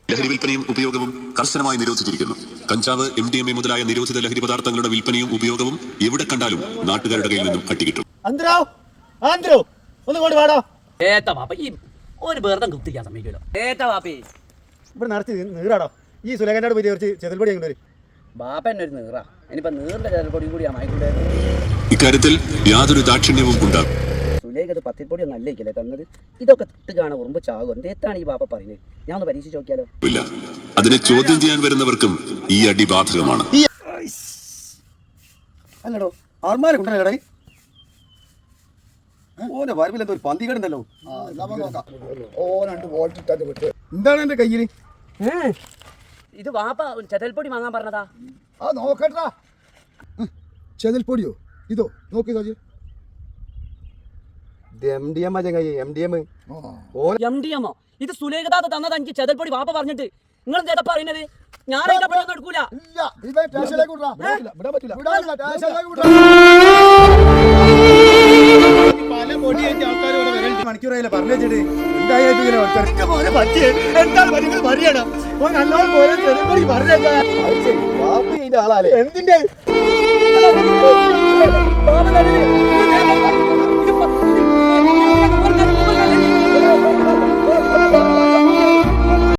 ലഹരി വിൽപ്പനയും ഉപയോഗവും കർശനമായി നിരോധിച്ചിരിക്കുന്നു. കഞ്ചാവ്, MDMA മുതലായ നിരോധിത ലഹരി പദാർത്ഥങ്ങളുടെ വിൽപ്പനയും ഉപയോഗവും എവിടെ കണ്ടാലും നാട്ടുകാരുടെ കയ്യിൽ നിന്നും അട്ടിക്കിട്ടും. ഇവിടെ നടത്തി നീറാടോ. ഈ സുലേഖനോട് പോയി കുറച്ച് ചെതൽപ്പൊടി കൊണ്ടുവരും. ബാപ്പന്നൊരു നീറാ. ഇനിയിപ്പോ നീറിന്റെ ചെതൽപ്പൊടിയും കൂടി ആയിക്കൂടെ. ഇക്കാര്യത്തിൽ യാതൊരു ദാക്ഷിണ്യവും ഉണ്ടാകും. സുലേഖത് പത്തിപ്പൊടി നല്ലേക്കല്ലേ തന്നത്. ഇതൊക്കെ ഇട്ട് കാണാൻ ഉറുമ്പ് ചാകും. എന്താണ് ഈ ബാപ്പ പറയുന്നത്? ഞാൻ ഒന്ന് പരീക്ഷിച്ച് നോക്കിയാലോ? ഇല്ല, അതിനെ ചോദ്യം ചെയ്യാൻ വരുന്നവർക്കും ഈ അടി ബാധകമാണ്. അല്ലടോ ആൾമാരെ കൊണ്ടല്ലേ ഓന്റെ വരവിലെന്തോ ഒരു പന്തികടുണ്ടല്ലോ. എന്താണ് എന്റെ കയ്യില്? ഇത് ബാപ്പ ചെതൽപ്പൊടി വാങ്ങാൻ പറഞ്ഞതാ. ആ നോക്കട്ടാ. ചെതൽപ്പൊടിയോ? ഇതോ നോക്കി MDMO ഇത് സുലേഖതാത്ത തന്നത് എനിക്ക് ചെതൽപ്പൊടി ബാപ്പ പറഞ്ഞിട്ട്. നിങ്ങൾ എന്താ പറയുന്നത്? ഞാൻ എടുക്കൂല. മണിക്കൂറായില്ല പറഞ്ഞിട്ട് എന്തായാലും എന്തിന്റെ